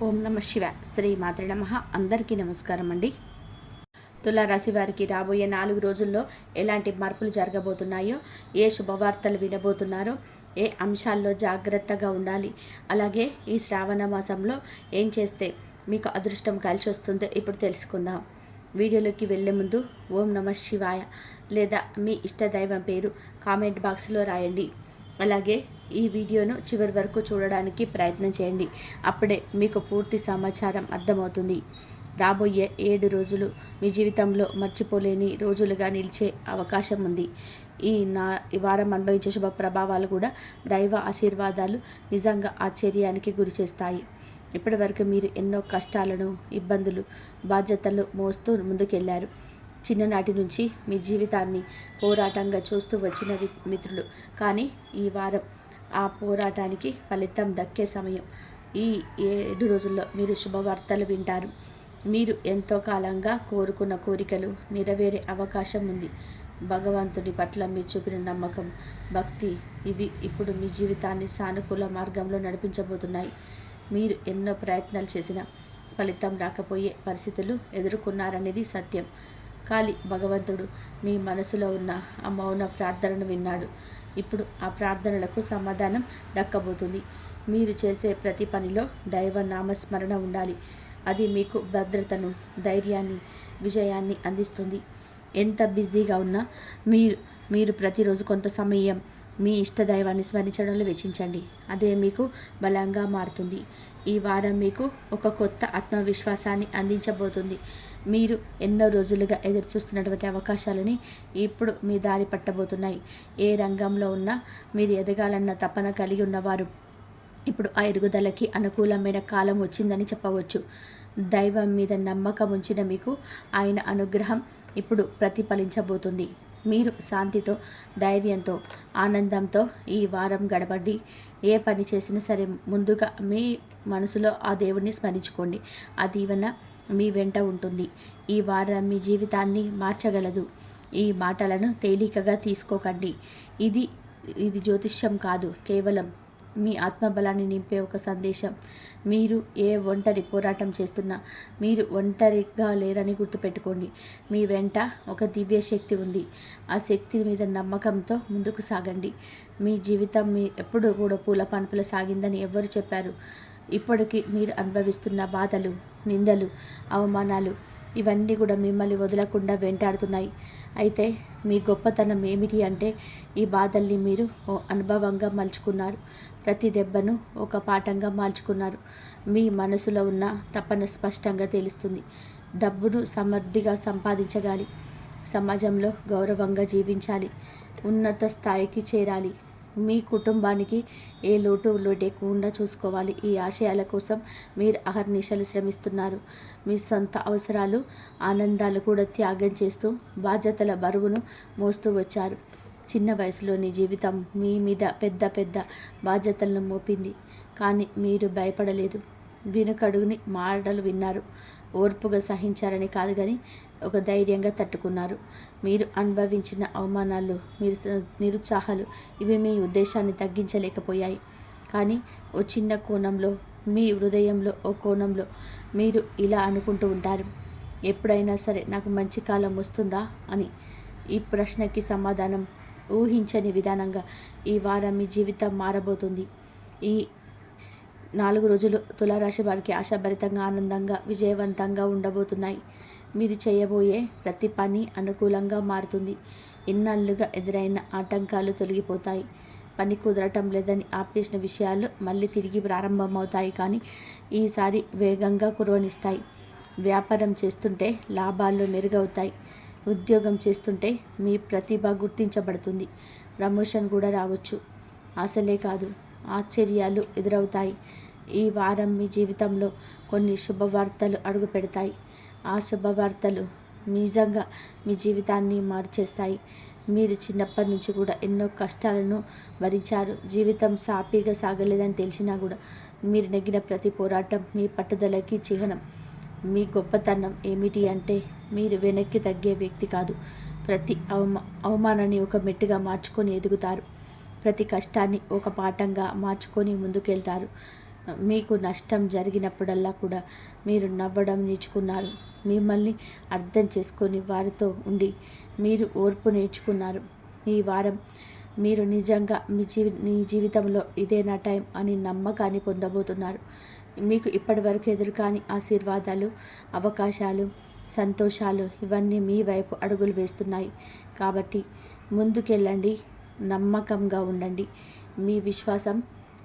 ఓం నమ శివ శ్రీ మాత్రే నమః. అందరికీ నమస్కారం అండి. తులారాశి వారికి రాబోయే 4 రోజుల్లో ఎలాంటి మార్పులు జరగబోతున్నాయో, ఏ శుభవార్తలు వినబోతున్నారో, ఏ అంశాల్లో జాగ్రత్తగా ఉండాలి, అలాగే ఈ శ్రావణ మాసంలో ఏం చేస్తే మీకు అదృష్టం కలిసి వస్తుందో ఇప్పుడు తెలుసుకుందాం. వీడియోలోకి వెళ్ళే ముందు ఓం నమ శివాయ లేదా మీ ఇష్టదైవం పేరు కామెంట్ బాక్స్లో రాయండి. అలాగే ఈ వీడియోను చివరి వరకు చూడడానికి ప్రయత్నం చేయండి. అప్పుడే మీకు పూర్తి సమాచారం అర్థమవుతుంది. రాబోయే 7 రోజులు మీ జీవితంలో మర్చిపోలేని రోజులుగా నిలిచే అవకాశం ఉంది. ఈ వారం అనుభవించే శుభ ప్రభావాలు కూడా దైవ ఆశీర్వాదాలు నిజంగా ఆశ్చర్యానికి గురి చేస్తాయి. ఇప్పటి వరకు మీరు ఎన్నో కష్టాలను, ఇబ్బందులు, బాధ్యతలు మోస్తూ ముందుకెళ్లారు. చిన్ననాటి నుంచి మీ జీవితాన్ని పోరాటంగా చూస్తూ వచ్చిన మిత్రులు, కానీ ఈ వారం ఆ పోరాటానికి ఫలితం దక్కే సమయం. ఈ 7 రోజుల్లో మీరు శుభవార్తలు వింటారు. మీరు ఎంతో కాలంగా కోరుకున్న కోరికలు నెరవేరే అవకాశం ఉంది. భగవంతుడి పట్ల మీరు చూపిన నమ్మకం, భక్తి ఇవి ఇప్పుడు మీ జీవితాన్ని సానుకూల మార్గంలో నడిపించబోతున్నాయి. మీరు ఎన్నో ప్రయత్నాలు చేసిన ఫలితం రాకపోయే పరిస్థితులు ఎదుర్కొన్నారనేది సత్యం. కానీ భగవంతుడు మీ మనసులో ఉన్న ఆ మౌన ప్రార్థనను విన్నాడు. ఇప్పుడు ఆ ప్రార్థనలకు సమాధానం దక్కబోతుంది. మీరు చేసే ప్రతి పనిలో దైవ నామస్మరణ ఉండాలి. అది మీకు భద్రతను, ధైర్యాన్ని, విజయాన్ని అందిస్తుంది. ఎంత బిజీగా ఉన్నా మీరు ప్రతిరోజు కొంత సమయం మీ ఇష్టదైవాన్ని స్మరించడంలో వెచ్చించండి. అదే మీకు బలంగా మారుతుంది. ఈ వారం మీకు ఒక కొత్త ఆత్మవిశ్వాసాన్ని అందించబోతుంది. మీరు ఎన్నో రోజులుగా ఎదురు చూస్తున్నటువంటి అవకాశాలని ఇప్పుడు మీ దారి పట్టబోతున్నాయి. ఏ రంగంలో ఉన్నా మీరు ఎదగాలన్న తపన కలిగి ఉన్నవారు ఇప్పుడు ఆ ఎదుగుదలకి అనుకూలమైన కాలం వచ్చిందని చెప్పవచ్చు. దైవం మీద నమ్మకం ఉంచిన మీకు ఆయన అనుగ్రహం ఇప్పుడు ప్రతిఫలించబోతుంది. మీరు శాంతితో, ధైర్యంతో, ఆనందంతో ఈ వారం గడపండి. ఏ పని చేసినా సరే ముందుగా మీ మనసులో ఆ దేవుణ్ణి స్మరించుకోండి. ఆ దీవెన మీ వెంట ఉంటుంది. ఈ వారం మీ జీవితాన్ని మార్చగలదు. ఈ మాటలను తేలికగా తీసుకోకండి. ఇది జ్యోతిష్యం కాదు, కేవలం మీ ఆత్మబలాన్ని నింపే ఒక సందేశం. మీరు ఏ ఒంటరి పోరాటం చేస్తున్నా మీరు ఒంటరిగా లేరని గుర్తుపెట్టుకోండి. మీ వెంట ఒక దివ్య శక్తి ఉంది. ఆ శక్తి మీద నమ్మకంతో ముందుకు సాగండి. మీ జీవితం ఎప్పుడు కూడా పూల పనుపుల సాగిందని ఎవరు చెప్పారు? ఇప్పటికీ మీరు అనుభవిస్తున్న బాధలు, నిందలు, అవమానాలు ఇవన్నీ కూడా మిమ్మల్ని వదలకుండా వెంటాడుతున్నాయి. అయితే మీ గొప్పతనం ఏమిటి అంటే ఈ బాధల్ని మీరు అనుభవంగా మలుచుకున్నారు. ప్రతి దెబ్బను ఒక పాఠంగా మార్చుకున్నారు. మీ మనసులో ఉన్న తపన స్పష్టంగా తెలుస్తుంది. డబ్బును సమృద్ధిగా సంపాదించగాలి, సమాజంలో గౌరవంగా జీవించాలి, ఉన్నత స్థాయికి చేరాలి, మీ కుటుంబానికి ఏ లోటు లేకుండా చూసుకోవాలి. ఈ ఆశయాల కోసం మీరు అహర్నిశలు శ్రమిస్తున్నారు. మీ సొంత అవసరాలు, ఆనందాలు కూడా త్యాగం చేస్తూ బాధ్యతల బరువును మోస్తూ వచ్చారు. చిన్న వయసులోని జీవితం మీ మీద పెద్ద పెద్ద బాధ్యతలను మోపింది. కానీ మీరు భయపడలేదు. వెనుకడుగుని మాటలు విన్నారు. ఓర్పుగా సహించారని కాదు, కానీ ఒక ధైర్యంగా తట్టుకున్నారు. మీరు అనుభవించిన అవమానాలు, నిరుత్సాహాలు ఇవి మీ ఉద్దేశాన్ని తగ్గించలేకపోయాయి. కానీ ఓ చిన్న కోణంలో, మీ హృదయంలో ఓ కోణంలో మీరు ఇలా అనుకుంటూ ఉంటారు, ఎప్పుడైనా సరే నాకు మంచి కాలం వస్తుందా అని. ఈ ప్రశ్నకి సమాధానం ఊహించని విధానంగా ఈ వారం మీ జీవితం మారబోతుంది. ఈ 4 రోజులు తులారాశి వారికి ఆశాభరితంగా, ఆనందంగా, విజయవంతంగా ఉండబోతున్నాయి. మీరు చేయబోయే ప్రతి పని అనుకూలంగా మారుతుంది. ఇన్నాళ్ళుగా ఎదురైన ఆటంకాలు తొలగిపోతాయి. పని కుదరటం లేదని ఆపేసిన విషయాలు మళ్ళీ తిరిగి ప్రారంభమవుతాయి. కానీ ఈసారి వేగంగా కురవనిస్తాయి. వ్యాపారం చేస్తుంటే లాభాలు మెరుగవుతాయి. ఉద్యోగం చేస్తుంటే మీ ప్రతిభ గుర్తించబడుతుంది. ప్రమోషన్ కూడా రావచ్చు. ఆశలే కాదు, ఆశ్చర్యాలు ఎదురవుతాయి. ఈ వారం మీ జీవితంలో కొన్ని శుభవార్తలు అడుగు పెడతాయి. ఆ శుభవార్తలు నిజంగా మీ జీవితాన్ని మార్చేస్తాయి. మీరు చిన్నప్పటి నుంచి కూడా ఎన్నో కష్టాలను భరించారు. జీవితం సాఫీగా సాగలేదని తెలిసినా కూడా మీరు నెగ్గిన ప్రతి పోరాటం మీ పట్టుదలకి చిహ్నం. మీ గొప్పతనం ఏమిటి అంటే మీరు వెనక్కి తగ్గే వ్యక్తి కాదు. ప్రతి అవమానాన్ని ఒక మెట్టుగా మార్చుకొని ఎదుగుతారు. ప్రతి కష్టాన్ని ఒక పాఠంగా మార్చుకొని ముందుకెళ్తారు. మీకు నష్టం జరిగినప్పుడల్లా కూడా మీరు నవ్వడం నేర్చుకున్నారు. మిమ్మల్ని అర్థం చేసుకొని వారితో ఉండి మీరు ఓర్పు నేర్చుకున్నారు. ఈ వారం మీరు నిజంగా మీ జీవితంలో ఇదే నా టైం అని నమ్మకాన్ని పొందబోతున్నారు. మీకు ఇప్పటివరకు ఎదురుకాని ఆశీర్వాదాలు, అవకాశాలు, సంతోషాలు ఇవన్నీ మీ వైపు అడుగులు వేస్తున్నాయి. కాబట్టి ముందుకెళ్ళండి, నమ్మకంగా ఉండండి. మీ విశ్వాసం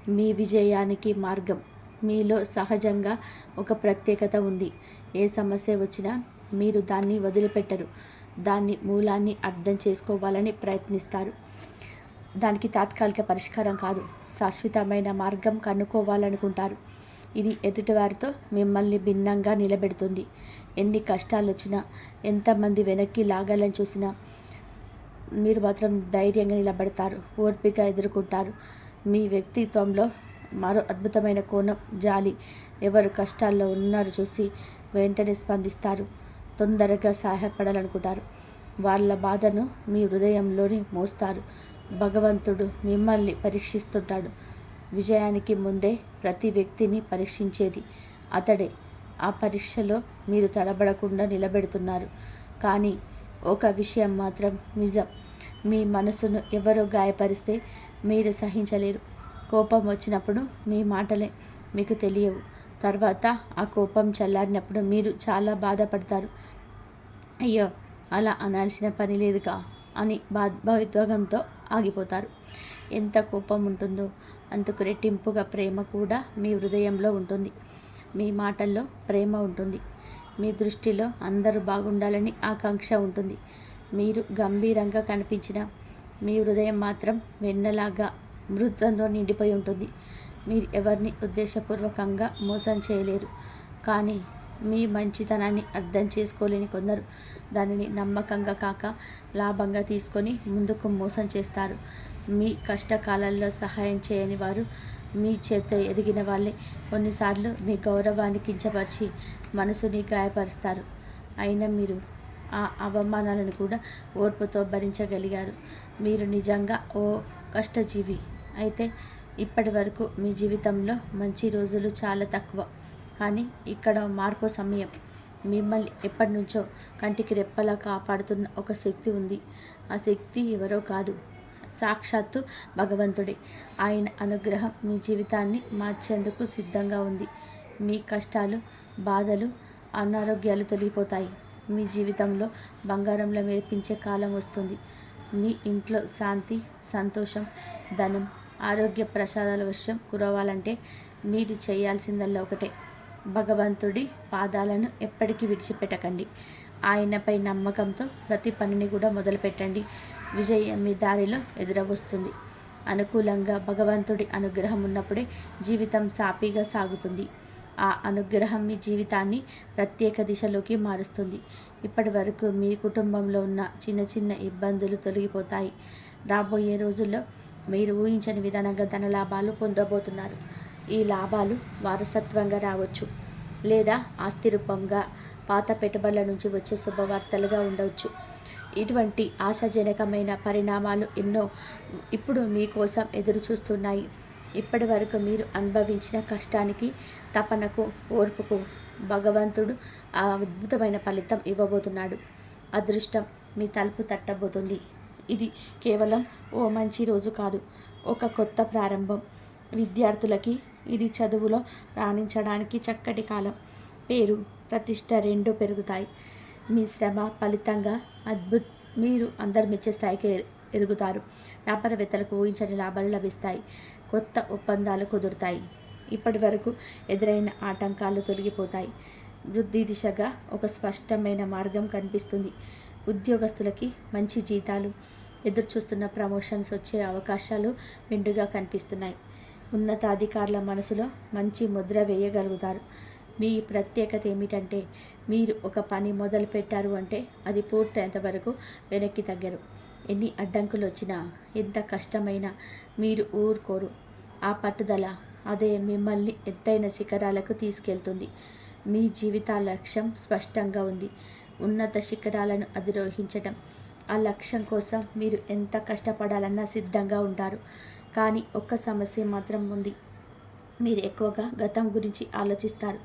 మీ విజయానికి మార్గం. మీలో సహజంగా ఒక ప్రత్యేకత ఉంది. ఏ సమస్య వచ్చినా మీరు దాన్ని వదిలిపెట్టరు. దాన్ని మూలాన్ని అర్థం చేసుకోవాలని ప్రయత్నిస్తారు. దానికి తాత్కాలిక పరిష్కారం కాదు, శాశ్వతమైన మార్గం కనుక్కోవాలనుకుంటారు. ఇది ఎదుటివారితో మిమ్మల్ని భిన్నంగా నిలబెడుతుంది. ఎన్ని కష్టాలు వచ్చినా, ఎంతమంది వెనక్కి లాగాలని చూసినా మీరు మాత్రం ధైర్యంగా నిలబడతారు, ఓర్పిక ఎదుర్కొంటారు. మీ వ్యక్తిత్వంలో మరో అద్భుతమైన కోణం జాలి. ఎవరు కష్టాల్లో ఉన్నారో చూసి వెంటనే స్పందిస్తారు, తొందరగా సహాయపడాలనుకుంటారు. వాళ్ళ బాధను మీ హృదయంలోని మోస్తారు. భగవంతుడు మిమ్మల్ని పరీక్షిస్తుంటాడు. విజయానికి ముందే ప్రతి వ్యక్తిని పరీక్షించేది అతడే. ఆ పరీక్షలో మీరు తడబడకుండా నిలబెడుతున్నారు. కానీ ఒక విషయం మాత్రం నిజం, మీ మనసును ఎవరో గాయపరిస్తే మీరు సహించలేరు. కోపం వచ్చినప్పుడు మీ మాటలే మీకు తెలియవు. తర్వాత ఆ కోపం చల్లారినప్పుడు మీరు చాలా బాధపడతారు. అయ్యో, అలా అనాల్సిన పని లేదుగా అని భావోద్వేగంతో ఆగిపోతారు. ఎంత కోపం ఉంటుందో అంతకు రెట్టింపుగా ప్రేమ కూడా మీ హృదయంలో ఉంటుంది. మీ మాటల్లో ప్రేమ ఉంటుంది. మీ దృష్టిలో అందరూ బాగుండాలని ఆకాంక్ష ఉంటుంది. మీరు గంభీరంగా కనిపించిన మీ హృదయం మాత్రం వెన్నలాగా మృతంతో నిండిపోయి ఉంటుంది. మీరు ఎవరిని ఉద్దేశపూర్వకంగా మోసం చేయలేరు. కానీ మీ మంచితనాన్ని అర్థం చేసుకోలేని కొందరు దానిని నమ్మకంగా కాక లాభంగా తీసుకొని ముందుకు మోసం చేస్తారు. మీ కష్టకాలంలో సహాయం చేయని వారు మీ చేత ఎదిగిన వాళ్ళే కొన్నిసార్లు మీ గౌరవాన్ని కించపరిచి మనసుని గాయపరుస్తారు. అయినా మీరు ఆ అవమానాలను కూడా ఓర్పుతో భరించగలిగారు. మీరు నిజంగా ఓ కష్టజీవి. అయితే ఇప్పటి వరకు మీ జీవితంలో మంచి రోజులు చాలా తక్కువ. కానీ ఇక్కడ మార్పు సమయం. మిమ్మల్ని ఎప్పటి నుంచో కంటికి రెప్పలా కాపాడుతున్న ఒక శక్తి ఉంది. ఆ శక్తి ఎవరో కాదు, సాక్షాత్తు భగవంతుడే. ఆయన అనుగ్రహం మీ జీవితాన్ని మార్చేందుకు సిద్ధంగా ఉంది. మీ కష్టాలు, బాధలు, అనారోగ్యాలు తొలగిపోతాయి. మీ జీవితంలో బంగారంలో మెరిపించే కాలం వస్తుంది. మీ ఇంట్లో శాంతి, సంతోషం, ధనం, ఆరోగ్య ప్రసాదాల వర్షం కురవాలంటే మీరు చేయాల్సిందల్లా ఒకటే, భగవంతుడి పాదాలను ఎప్పటికీ విడిచిపెట్టకండి. ఆయనపై నమ్మకంతో ప్రతి పనిని కూడా మొదలుపెట్టండి. విజయం మీ దారిలో ఎదురవస్తుంది. అనుకూలంగా భగవంతుడి అనుగ్రహం ఉన్నప్పుడే జీవితం సాఫీగా సాగుతుంది. ఆ అనుగ్రహం మీ జీవితాన్ని ప్రత్యేక దిశలోకి మారుస్తుంది. ఇప్పటి వరకు మీ కుటుంబంలో ఉన్న చిన్న చిన్న ఇబ్బందులు తొలగిపోతాయి. రాబోయే రోజుల్లో మీరు ఊహించని విధానంగా ధన లాభాలు పొందబోతున్నారు. ఈ లాభాలు వారసత్వంగా రావచ్చు, లేదా ఆస్తి రూపంగా పాత పెట్టుబడుల నుంచి వచ్చే శుభవార్తలుగా ఉండవచ్చు. ఇటువంటి ఆశాజనకమైన పరిణామాలు ఎన్నో ఇప్పుడు మీకోసం ఎదురు చూస్తున్నాయి. ఇప్పటి వరకు మీరు అనుభవించిన కష్టానికి, తపనకు, ఓర్పుకు భగవంతుడు ఆ అద్భుతమైన ఫలితం ఇవ్వబోతున్నాడు. అదృష్టం మీ తలుపు తట్టబోతుంది. ఇది కేవలం ఓ మంచి రోజు కాదు, ఒక కొత్త ప్రారంభం. విద్యార్థులకి ఇది చదువులో రాణించడానికి చక్కటి కాలం. పేరు, ప్రతిష్ట రెండూ పెరుగుతాయి. మీ శ్రమ ఫలితంగా మీరు అందరు మెచ్చే స్థాయికి ఎదుగుతారు. వ్యాపారవేత్తలకు ఊహించని లాభాలు లభిస్తాయి. కొత్త ఒప్పందాలు కుదురుతాయి. ఇప్పటి వరకు ఎదురైన ఆటంకాలు తొలగిపోతాయి. వృద్ధి దిశగా ఒక స్పష్టమైన మార్గం కనిపిస్తుంది. ఉద్యోగస్తులకి మంచి జీతాలు, ఎదురుచూస్తున్న ప్రమోషన్స్ వచ్చే అవకాశాలు మెండుగా కనిపిస్తున్నాయి. ఉన్నతాధికారుల మనసులో మంచి ముద్ర వేయగలుగుతారు. మీ ప్రత్యేకత ఏమిటంటే మీరు ఒక పని మొదలు పెట్టారు అంటే అది పూర్తయ్యేంత వరకు వెనక్కి తగ్గరు. ఎన్ని అడ్డంకులు వచ్చినా, ఎంత కష్టమైనా మీరు ఊరుకోరు. ఆ పట్టుదల అదే మిమ్మల్ని ఎత్తైన శిఖరాలకు తీసుకెళ్తుంది. మీ జీవితాల లక్ష్యం స్పష్టంగా ఉంది, ఉన్నత శిఖరాలను అధిరోహించడం. ఆ లక్ష్యం కోసం మీరు ఎంత కష్టపడాలన్నా సిద్ధంగా ఉంటారు. కానీ ఒక్క సమస్య మాత్రం ఉంది. మీరు ఎక్కువగా గతం గురించి ఆలోచిస్తారు.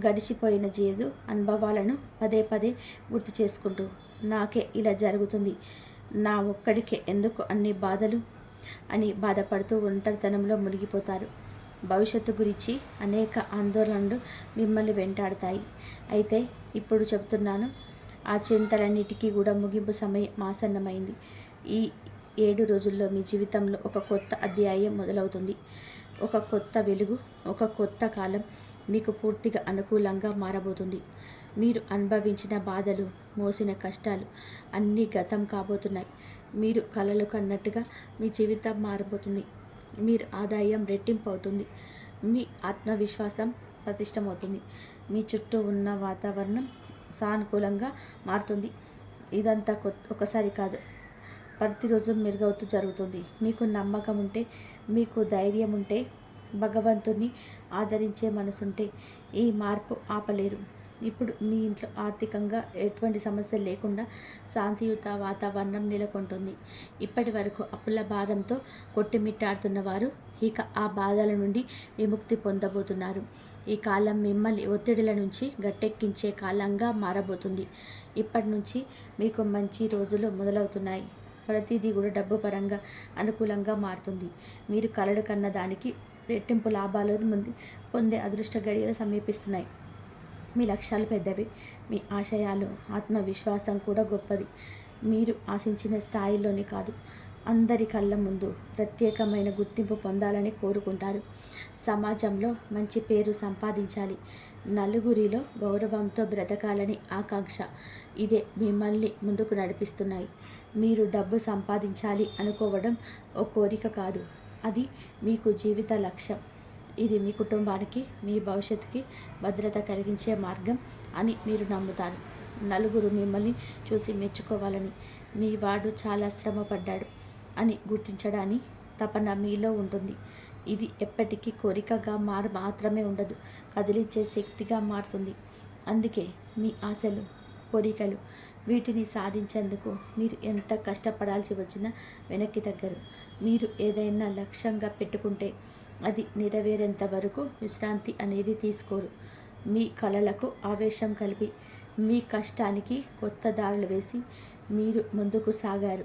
గడిచిపోయిన చేదు అనుభవాలను పదే పదే గుర్తు చేసుకుంటూ నాకే ఇలా జరుగుతుంది, నా ఒక్కడికే ఎందుకు అన్ని బాధలు అని బాధపడుతూ ఒంటరితనంలో మునిగిపోతారు. భవిష్యత్తు గురించి అనేక ఆందోళనలు మిమ్మల్ని వెంటాడతాయి. అయితే ఇప్పుడు చెబుతున్నాను, ఆ చింతలన్నిటికీ కూడా ముగింపు సమయం ఆసన్నమైంది. ఈ 7 రోజుల్లో మీ జీవితంలో ఒక కొత్త అధ్యాయం మొదలవుతుంది. ఒక కొత్త వెలుగు, ఒక కొత్త కాలం మీకు పూర్తిగా అనుకూలంగా మారబోతుంది. మీరు అనుభవించిన బాధలు, మోసిన కష్టాలు అన్నీ గతం కాబోతున్నాయి. మీరు కలలు కన్నట్టుగా మీ జీవితం మారబోతుంది. మీరు ఆదాయం రెట్టింపు అవుతుంది. మీ ఆత్మవిశ్వాసం పటిష్టమవుతుంది. మీ చుట్టూ ఉన్న వాతావరణం సానుకూలంగా మారుతుంది. ఇదంతా ఒకసారి కాదు, ప్రతిరోజు మెరుగవుతూ జరుగుతుంది. మీకు నమ్మకం ఉంటే, మీకు ధైర్యం ఉంటే, భగవంతుని ఆదరించే మనసుంటే ఈ మార్పు ఆపలేరు. ఇప్పుడు మీ ఇంట్లో ఆర్థికంగా ఎటువంటి సమస్య లేకుండా శాంతియుత వాతావరణం నెలకొంటుంది. ఇప్పటి వరకు అప్పుల భారంతో కొట్టుమిట్టాడుతున్న వారు ఇక ఆ బాధల నుండి విముక్తి పొందబోతున్నారు. ఈ కాలం మిమ్మల్ని ఒత్తిడిల నుంచి గట్టెక్కించే కాలంగా మారబోతుంది. ఇప్పటి నుంచి మీకు మంచి రోజులు మొదలవుతున్నాయి. ప్రతిదీ కూడా డబ్బు పరంగా అనుకూలంగా మారుతుంది. మీరు కలలు కన్న దానికి రెట్టింపు లాభాలు పొందే అదృష్ట గడియలు సమీపిస్తున్నాయి. మీ లక్ష్యాలు పెద్దవి, మీ ఆశయాలు, ఆత్మవిశ్వాసం కూడా గొప్పది. మీరు ఆశించిన స్థాయిలోని కాదు, అందరి కళ్ళ ముందు ప్రత్యేకమైన గుర్తింపు పొందాలని కోరుకుంటారు. సమాజంలో మంచి పేరు సంపాదించాలి, నలుగురిలో గౌరవంతో బ్రతకాలని ఆకాంక్ష ఇదే మిమ్మల్ని ముందుకు నడిపిస్తున్నాయి. మీరు డబ్బు సంపాదించాలి అనుకోవడం ఓ కోరిక కాదు, అది మీకు జీవిత లక్ష్యం. ఇది మీ కుటుంబానికి, మీ భవిష్యత్తుకి భద్రత కలిగించే మార్గం అని మీరు నమ్ముతారు. నలుగురు మిమ్మల్ని చూసి మెచ్చుకోవాలని, మీ వాడు చాలా శ్రమపడ్డాడు అని గుర్తించడాన్ని తపన మీలో ఉంటుంది. ఇది ఎప్పటికీ కోరికగా మాత్రమే ఉండదు, కదిలించే శక్తిగా మారుతుంది. అందుకే మీ ఆశలు, కోరికలు వీటిని సాధించేందుకు మీరు ఎంత కష్టపడాల్సి వచ్చినా వెనక్కి తగ్గరు. మీరు ఏదైనా లక్ష్యంగా పెట్టుకుంటే అది నెరవేరేంత వరకు విశ్రాంతి అనేది తీసుకోరు. మీ కలలకు ఆవేశం కలిపి, మీ కష్టానికి కొత్త దారులు వేసి మీరు ముందుకు సాగారు.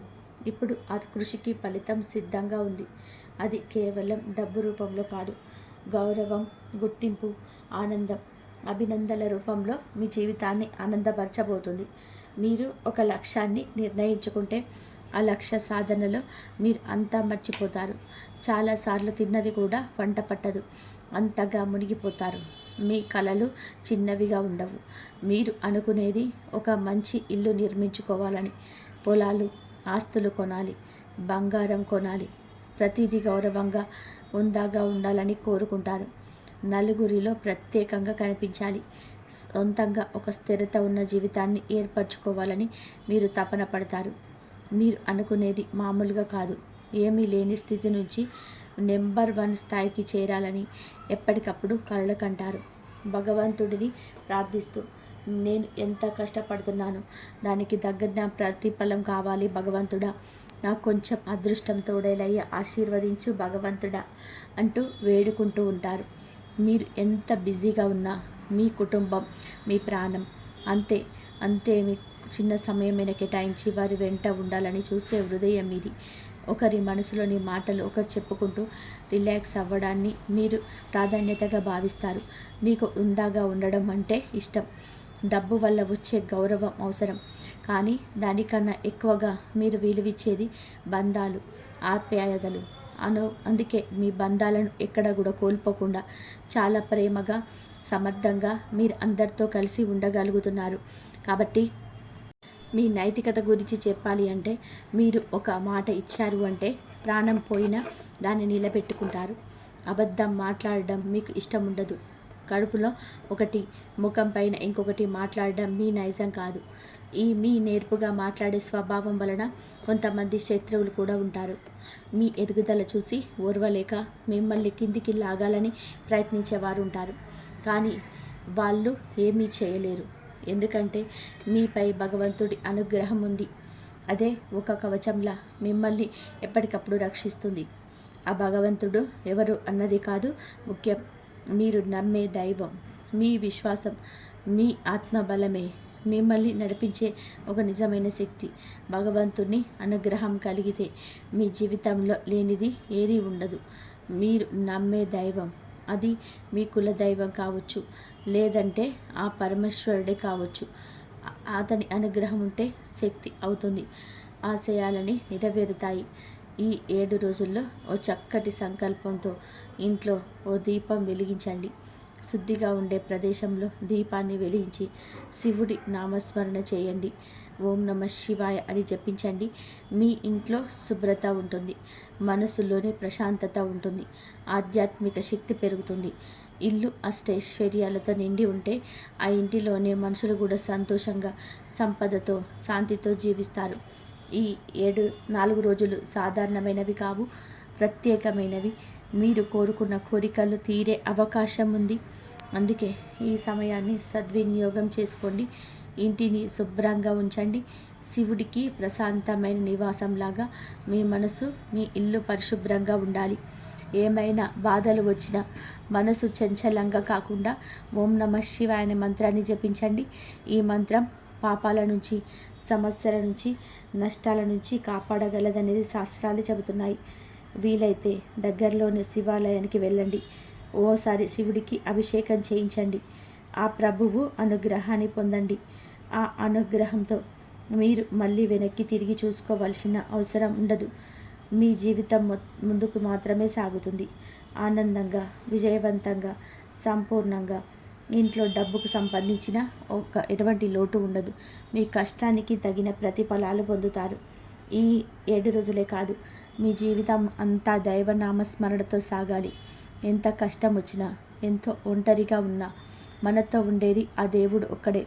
ఇప్పుడు ఆ కృషికి ఫలితం సిద్ధంగా ఉంది. అది కేవలం డబ్బు రూపంలో కాదు, గౌరవం, గుర్తింపు, ఆనందం, అభినందనల రూపంలో మీ జీవితాన్ని ఆనందపరచబోతుంది. మీరు ఒక లక్ష్యాన్ని నిర్ణయించుకుంటే ఆ లక్ష్య సాధనలో మీరు అంతా మర్చిపోతారు. చాలాసార్లు తిన్నది కూడా వంట పట్టదు, అంతగా మునిగిపోతారు. మీ కలలు చిన్నవిగా ఉండవు. మీరు అనుకునేది ఒక మంచి ఇల్లు నిర్మించుకోవాలని, పొలాలు, ఆస్తులు కొనాలి, బంగారం కొనాలి, ప్రతిదీ గౌరవంగా హుందాగా ఉండాలని కోరుకుంటారు. నలుగురిలో ప్రత్యేకంగా కనిపించాలి, సొంతంగా ఒక స్థిరత ఉన్న జీవితాన్ని ఏర్పరచుకోవాలని మీరు తపన పడతారు. మీరు అనుకునేది మామూలుగా కాదు, ఏమీ లేని స్థితి నుంచి నెంబర్ 1 స్థాయికి చేరాలని ఎప్పటికప్పుడు కలలు కంటారు. భగవంతుడిని ప్రార్థిస్తూ, నేను ఎంత కష్టపడుతున్నాను, దానికి తగ్గ ప్రతిఫలం కావాలి భగవంతుడా, నాకు కొంచెం అదృష్టం తోడేలయ్య ఆశీర్వదించు భగవంతుడా అంటూ వేడుకుంటూ ఉంటారు. మీరు ఎంత బిజీగా ఉన్నా మీ కుటుంబం మీ ప్రాణం. అంతే అంతే మీ చిన్న సమయమైన కేటాయించి వారి వెంట ఉండాలని చూసే హృదయం ఇది. ఒకరి మనసులోని మాటలు ఒకరు చెప్పుకుంటూ రిలాక్స్ అవ్వడాన్ని మీరు ప్రాధాన్యతగా భావిస్తారు. మీకు హుందాగా ఉండడం అంటే ఇష్టం. డబ్బు వల్ల వచ్చే గౌరవం అవసరం, కానీ దానికన్నా ఎక్కువగా మీరు విలువిచ్చేది బంధాలు, ఆప్యాయతలు. అందుకే మీ బంధాలను ఎక్కడ కూడా కోల్పోకుండా చాలా ప్రేమగా, సమర్థంగా మీరు అందరితో కలిసి ఉండగలుగుతున్నారు. కాబట్టి మీ నైతికత గురించి చెప్పాలి అంటే, మీరు ఒక మాట ఇచ్చారు అంటే ప్రాణం పోయినా దాన్ని నిలబెట్టుకుంటారు. అబద్ధం మాట్లాడడం మీకు ఇష్టం ఉండదు. కడుపులో ఒకటి, ముఖం పైన ఇంకొకటి మాట్లాడడం మీ నైజం కాదు. మీ నేర్పుగా మాట్లాడే స్వభావం వలన కొంతమంది శత్రువులు కూడా ఉంటారు. మీ ఎదుగుదల చూసి ఓర్వలేక మిమ్మల్ని కిందికి లాగాలని ప్రయత్నించేవారు ఉంటారు. కానీ వాళ్ళు ఏమీ చేయలేరు, ఎందుకంటే మీపై భగవంతుడి అనుగ్రహం ఉంది. అదే ఒక కవచంలా మిమ్మల్ని ఎప్పటికప్పుడు రక్షిస్తుంది. ఆ భగవంతుడు ఎవరు అన్నది కాదు ముఖ్యం, మీరు నమ్మే దైవం, మీ విశ్వాసం, మీ ఆత్మబలమే మిమ్మల్ని నడిపించే ఒక నిజమైన శక్తి. భగవంతుని అనుగ్రహం కలిగితే మీ జీవితంలో లేనిది ఏదీ ఉండదు. మీరు నమ్మే దైవం, అది మీ కుల దైవం కావచ్చు, లేదంటే ఆ పరమేశ్వరుడే కావచ్చు. అతని అనుగ్రహం ఉంటే శక్తి అవుతుంది, ఆశయాలని నెరవేరుతాయి. ఈ 7 రోజుల్లో ఓ చక్కటి సంకల్పంతో ఇంట్లో ఓ దీపం వెలిగించండి. శుద్ధిగా ఉండే ప్రదేశంలో దీపాన్ని వెలిగించి శివుడి నామస్మరణ చేయండి. ఓం నమ శివాయ అని జపించండి. మీ ఇంట్లో శుభ్రత ఉంటుంది, మనసులోనే ప్రశాంతత ఉంటుంది, ఆధ్యాత్మిక శక్తి పెరుగుతుంది. ఇల్లు అష్టైశ్వర్యాలతో నిండి ఉంటే ఆ ఇంటిలోనే మనుషులు కూడా సంతోషంగా, సంపదతో, శాంతితో జీవిస్తారు. ఈ 4 రోజులు సాధారణమైనవి కావు, ప్రత్యేకమైనవి. మీరు కోరుకున్న కోరికలు తీరే అవకాశం ఉంది. అందుకే ఈ సమయాన్ని సద్వినియోగం చేసుకోండి. ఇంటిని శుభ్రంగా ఉంచండి. శివుడికి ప్రశాంతమైన నివాసంలాగా మీ మనసు, మీ ఇల్లు పరిశుభ్రంగా ఉండాలి. ఏమైనా బాధలు వచ్చినా మనసు చంచలంగా కాకుండా ఓం నమ శివాయ అనే మంత్రాన్ని జపించండి. ఈ మంత్రం పాపాల నుంచి, సమస్యల నుంచి, నష్టాల నుంచి కాపాడగలదనేది శాస్త్రాలు చెబుతున్నాయి. వీలైతే దగ్గరలోని శివాలయానికి వెళ్ళండి. ఓసారి శివుడికి అభిషేకం చేయించండి. ఆ ప్రభువు అనుగ్రహాన్ని పొందండి. ఆ అనుగ్రహంతో మీరు మళ్ళీ వెనక్కి తిరిగి చూసుకోవాల్సిన అవసరం ఉండదు. మీ జీవితం ముందుకు మాత్రమే సాగుతుంది, ఆనందంగా, విజయవంతంగా, సంపూర్ణంగా. ఇంట్లో డబ్బుకు సంబంధించిన ఎటువంటి లోటు ఉండదు. మీ కష్టానికి తగిన ప్రతిఫలాలు పొందుతారు. ఈ 7 రోజులే కాదు, మీ జీవితం అంతా దైవనామస్మరణతో సాగాలి. ఎంత కష్టం వచ్చినా, ఎంతో ఒంటరిగా ఉన్నా మనతో ఉండేది ఆ దేవుడు ఒక్కడే.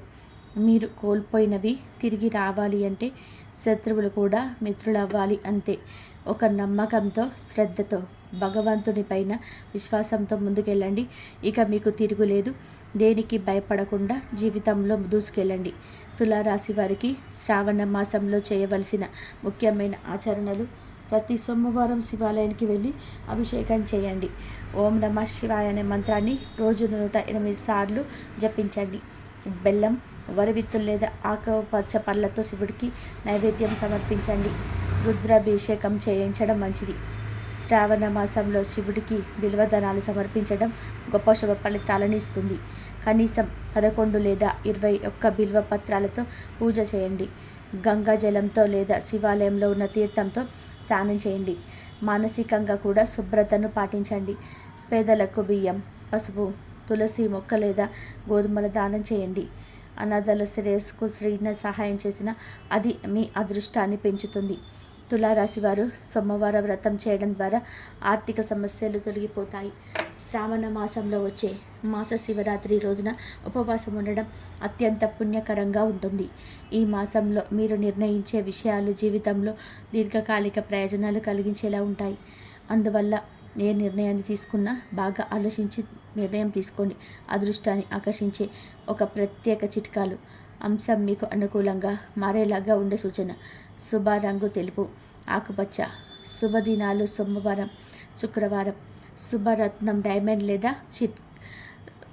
మీరు కోల్పోయినవి తిరిగి రావాలి అంటే శత్రువులు కూడా మిత్రులవ్వాలి అంతే. ఒక నమ్మకంతో, శ్రద్ధతో, భగవంతుని పైన విశ్వాసంతో ముందుకెళ్ళండి. ఇక మీకు తిరుగులేదు. దేనికి భయపడకుండా జీవితంలో దూసుకెళ్ళండి. తులారాశి వారికి శ్రావణ మాసంలో చేయవలసిన ముఖ్యమైన ఆచరణలు: ప్రతి సోమవారం శివాలయానికి వెళ్ళి అభిషేకం చేయండి. ఓం నమ శివాయ అనే మంత్రాన్ని రోజు 108 సార్లు జపించండి. బెల్లం, వరివిత్తులు లేదా ఆకుపచ్చ పళ్ళతో శివుడికి నైవేద్యం సమర్పించండి. రుద్రాభిషేకం చేయించడం మంచిది. శ్రావణ మాసంలో శివుడికి బిల్వదనాలు సమర్పించడం గొప్ప శుభ ఫలితాలను ఇస్తుంది. కనీసం 11 లేదా 21 బిల్వ పత్రాలతో పూజ చేయండి. గంగా జలంతో లేదా శివాలయంలో ఉన్న తీర్థంతో స్నానం చేయండి. మానసికంగా కూడా శుభ్రతను పాటించండి. పేదలకు బియ్యం, పసుపు, తులసి మొక్క లేదా గోధుమల దానం చేయండి. అనాథల శ్రేయస్సుకు శ్రీన సహాయం చేసిన అది మీ అదృష్టాన్ని పెంచుతుంది. తులారాశి వారు సోమవార వ్రతం చేయడం ద్వారా ఆర్థిక సమస్యలు తొలగిపోతాయి. శ్రావణ మాసంలో వచ్చే మాస శివరాత్రి రోజున ఉపవాసం ఉండడం అత్యంత పుణ్యకరంగా ఉంటుంది. ఈ మాసంలో మీరు నిర్ణయించే విషయాలు జీవితంలో దీర్ఘకాలిక ప్రయోజనాలు కలిగించేలా ఉంటాయి. అందువల్ల ఏ నిర్ణయాన్ని తీసుకున్నా బాగా ఆలోచించి నిర్ణయం తీసుకోండి. అదృష్టాన్ని ఆకర్షించే ఒక ప్రత్యేక చిట్కాలు: అంశం మీకు అనుకూలంగా మారేలాగా ఉండే సూచన. శుభ రంగు తెలుపు, ఆకుపచ్చ. శుభదినాలు సోమవారం, శుక్రవారం. శుభరత్నం డైమండ్ లేదా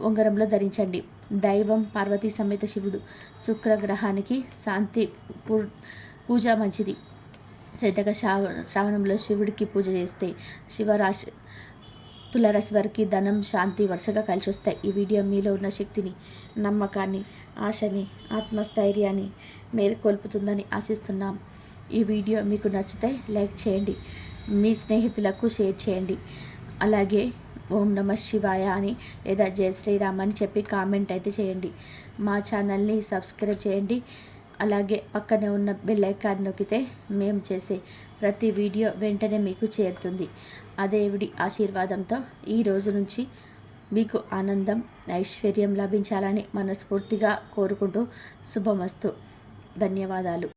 ఉంగరంలో ధరించండి. దైవం పార్వతీ సమేత శివుడు. శుక్రగ్రహానికి శాంతి పూజ మంచిది. శ్రద్ధగా శ్రావణంలో శివుడికి పూజ చేస్తే తులారాశి వారికి ధనం, శాంతి వరుసగా కలిసి వస్తాయి. ఈ వీడియో మీలో ఉన్న శక్తిని, నమ్మకాన్ని, ఆశని, ఆత్మస్థైర్యాన్ని మేలుకొల్పుతుందని ఆశిస్తున్నాం. ఈ వీడియో మీకు నచ్చితే లైక్ చేయండి, మీ స్నేహితులకు షేర్ చేయండి. అలాగే ఓం నమ శివాయ అని లేదా జై శ్రీరామ్ అని చెప్పి కామెంట్ అయితే చేయండి. మా ఛానల్ని సబ్స్క్రైబ్ చేయండి. అలాగే పక్కనే ఉన్న బెల్ ఐకాన్ నొక్కితే మేము చేసే ప్రతి వీడియో వెంటనే మీకు చేరుతుంది. ఆ దేవుడి ఆశీర్వాదంతో ఈ రోజు నుంచి మీకు ఆనందం, ఐశ్వర్యం లభించాలని మనస్ఫూర్తిగా కోరుకుంటూ శుభమస్తు. ధన్యవాదాలు.